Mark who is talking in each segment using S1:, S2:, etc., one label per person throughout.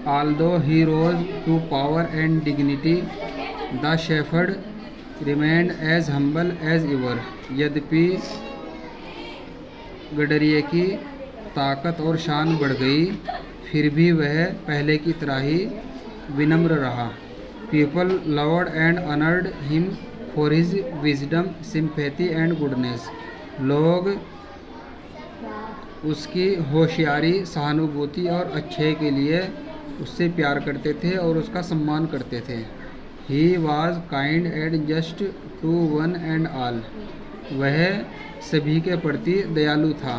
S1: Although he rose to power and dignity, the shepherd remained as humble as ever. यद्यपि गडरिये की ताकत और शान बढ़ गई, फिर भी वह पहले की तरह ही विनम्र रहा। People loved and honored him for his wisdom, sympathy and goodness. लोग उसकी होशियारी, सहानुभूति और अच्छे के लिए उससे प्यार करते थे और उसका सम्मान करते थे। He was kind and just to one and all. वह सभी के प्रति दयालु था।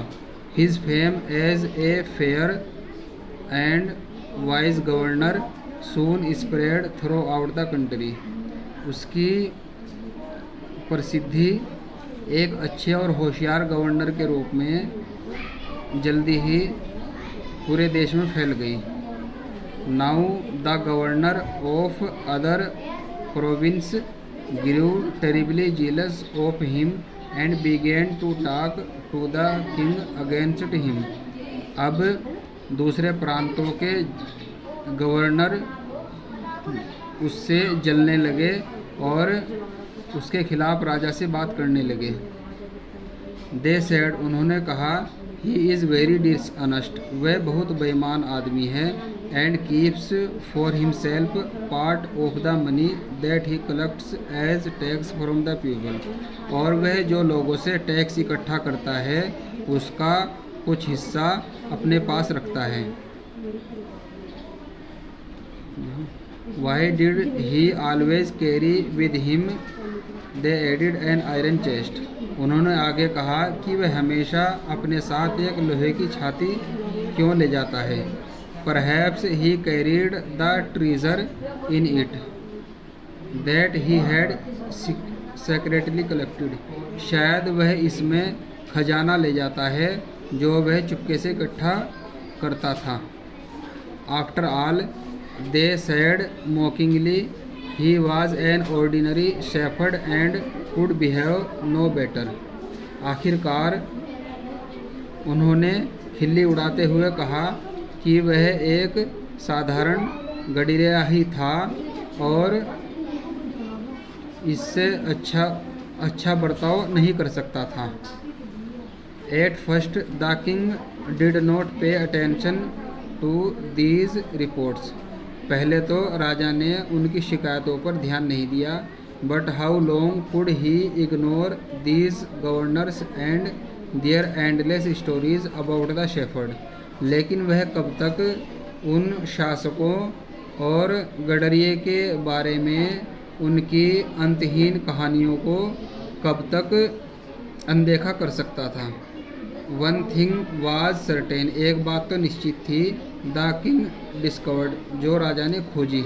S1: His fame as a fair and wise governor soon spread throughout the country. उसकी प्रसिद्धि एक अच्छे और होशियार गवर्नर के रूप में जल्दी ही पूरे देश में फैल गई। Now the governor of other province grew terribly jealous of him and began to talk to the king against him. अब दूसरे प्रांतों के गवर्नर उससे जलने लगे और उसके खिलाफ राजा से बात करने लगे। They said, उन्होंने कहा, he is very dishonest. वह बहुत बेईमान आदमी है। And keeps for himself part of the money that he collects as tax from the people. और वह जो लोगों से टैक्स इकट्ठा करता है उसका कुछ हिस्सा अपने पास रखता है। Why did he always carry with him? They added an iron chest. उन्होंने आगे कहा कि वह हमेशा अपने साथ एक लोहे की छाती क्यों ले जाता है। Perhaps he carried the treasure in it that he had secretly collected. शायद वह इसमें खजाना ले जाता है जो वह चुपके से इकट्ठा करता था। After all, they said mockingly, he was an ordinary shepherd and could behave no better. आखिरकार उन्होंने खिल्ली उड़ाते हुए कहा कि वह एक साधारण गडरिया ही था और इससे अच्छा बर्ताव नहीं कर सकता था। At first the king did not pay attention to these reports. पहले तो राजा ने उनकी शिकायतों पर ध्यान नहीं दिया। But how long could he ignore these governors and their endless stories about the shepherd? लेकिन वह कब तक उन शासकों और गडरिये के बारे में उनकी अंतहीन कहानियों को कब तक अनदेखा कर सकता था। One thing was certain, एक बात तो निश्चित थी। The king discovered, जो राजा ने खोजी।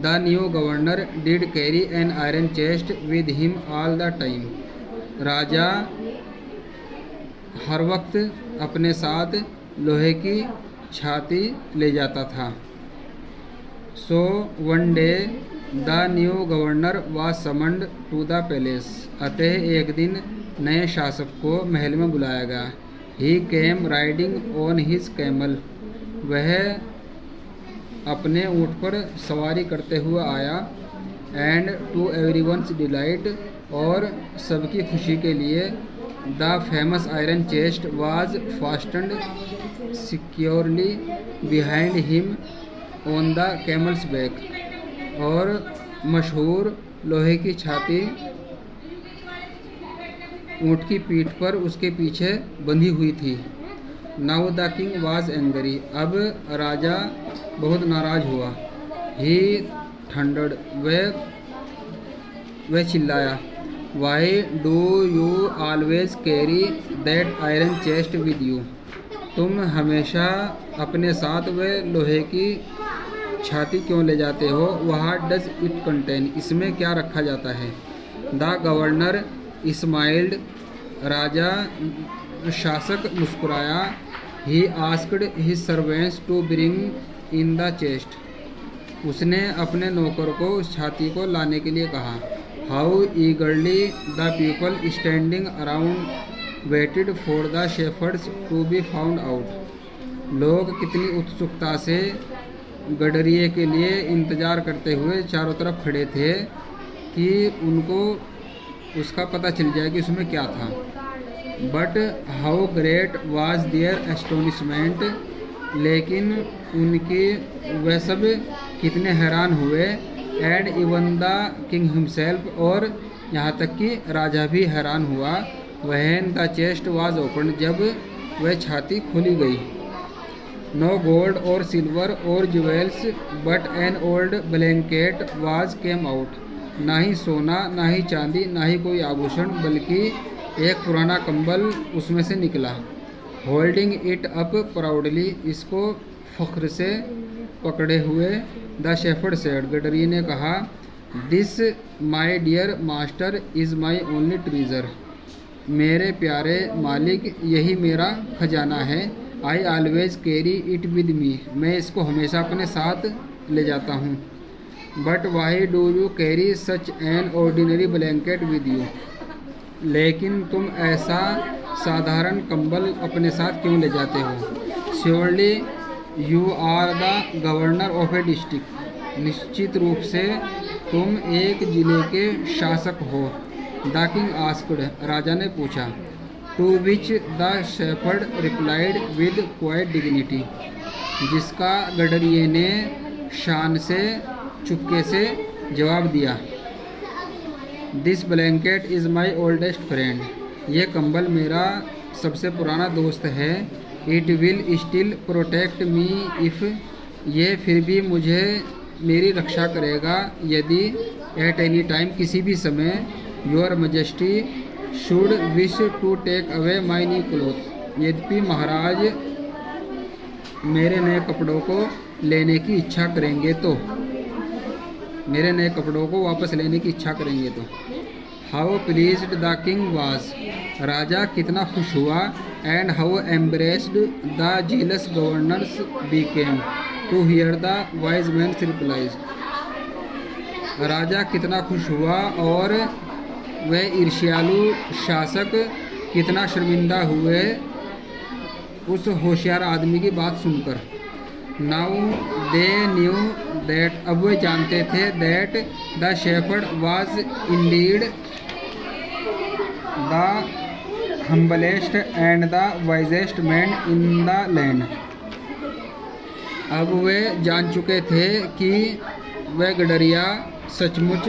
S1: The new governor did carry an iron chest with him all the time. राजा हर वक्त अपने साथ लोहे की छाती ले जाता था। So one day the new governor was summoned to the palace. अतः एक दिन नए शासक को महल में बुलाया गया। He came riding on his camel. वह अपने ऊँट पर सवारी करते हुए आया। And to everyone's delight, और सबकी खुशी के लिए the famous iron chest was fastened securely behind him on the camel's back. और मशहूर लोहे की छाती ऊँट की पीठ पर उसके पीछे बंधी हुई थी। Now the king was angry. अब राजा बहुत नाराज हुआ। He thundered. वह चिल्लाया। Why do you always carry that iron chest with you? तुम हमेशा अपने साथ वह लोहे की छाती क्यों ले जाते हो? What does it contain? इसमें क्या रखा जाता है? The governor smiled. राजा शासक मुस्कुराया। He asked his servants to bring in the chest. उसने अपने नौकर को उस छाती को लाने के लिए कहा। How eagerly the people standing around waited for the shepherds to be found out. लोग कितनी उत्सुकता से गडरिये के लिए इंतज़ार करते हुए चारों तरफ खड़े थे कि उनको उसका पता चल जाए कि उसमें क्या था। But how great was their astonishment, लेकिन उनकी वह सब कितने हैरान हुए। And even the king himself, और यहाँ तक कि राजा भी हैरान हुआ। When the chest was open, जब वह छाती खोली गई। No gold or silver or jewels but an old blanket was came out, ना ही सोना ना ही चांदी ना ही कोई आभूषण, बल्कि एक पुराना कंबल उसमें से निकला। होल्डिंग इट अप प्राउडली, इसको फख्र से पकड़े हुए। द शेफर्ड सेड, गडरिये ने कहा, this my dear master is my only treasure, मेरे प्यारे मालिक यही मेरा खजाना है। I always carry it with me, मैं इसको हमेशा अपने साथ ले जाता हूँ। But why do you carry such an ordinary blanket with you, लेकिन तुम ऐसा साधारण कंबल अपने साथ क्यों ले जाते हो। Surely you are the governor of a district, निश्चित रूप से तुम एक जिले के शासक हो। द किंग आस्क्ड, राजा ने पूछा। To which the shepherd replied with quiet dignity, जिसका गडरिये ने शान से चुपके से जवाब दिया। This blanket is my oldest friend, ये कंबल मेरा सबसे पुराना दोस्त है। It will still protect me if, ये फिर भी मुझे मेरी रक्षा करेगा यदि एट एनी टाइम, किसी भी समय, your majesty should wish to take away my new cloth, यद्यपि महाराज मेरे नए कपड़ों को लेने की इच्छा करेंगे तो, मेरे नए कपड़ों को वापस लेने की इच्छा करेंगे तो। How pleased the king was, राजा कितना खुश हुआ। And how embarrassed the jealous governors became to hear the wise man's replies, राजा कितना खुश हुआ और वह ईर्ष्यालु शासक कितना शर्मिंदा हुए उस होशियार आदमी की बात सुनकर। नाउ दे न्यू दैट, अब वे जानते थे, that the shepherd was Indeed the humblest and the wisest man in the land, अब वे जान चुके थे कि वह गडरिया सचमुच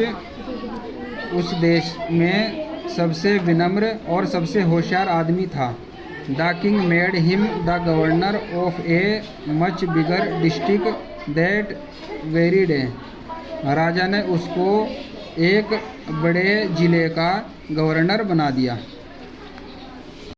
S1: उस देश में सबसे विनम्र और सबसे होशियार आदमी था। The king made him the governor of a much bigger district that very day, राजा ने उसको एक बड़े ज़िले का गवर्नर बना दिया।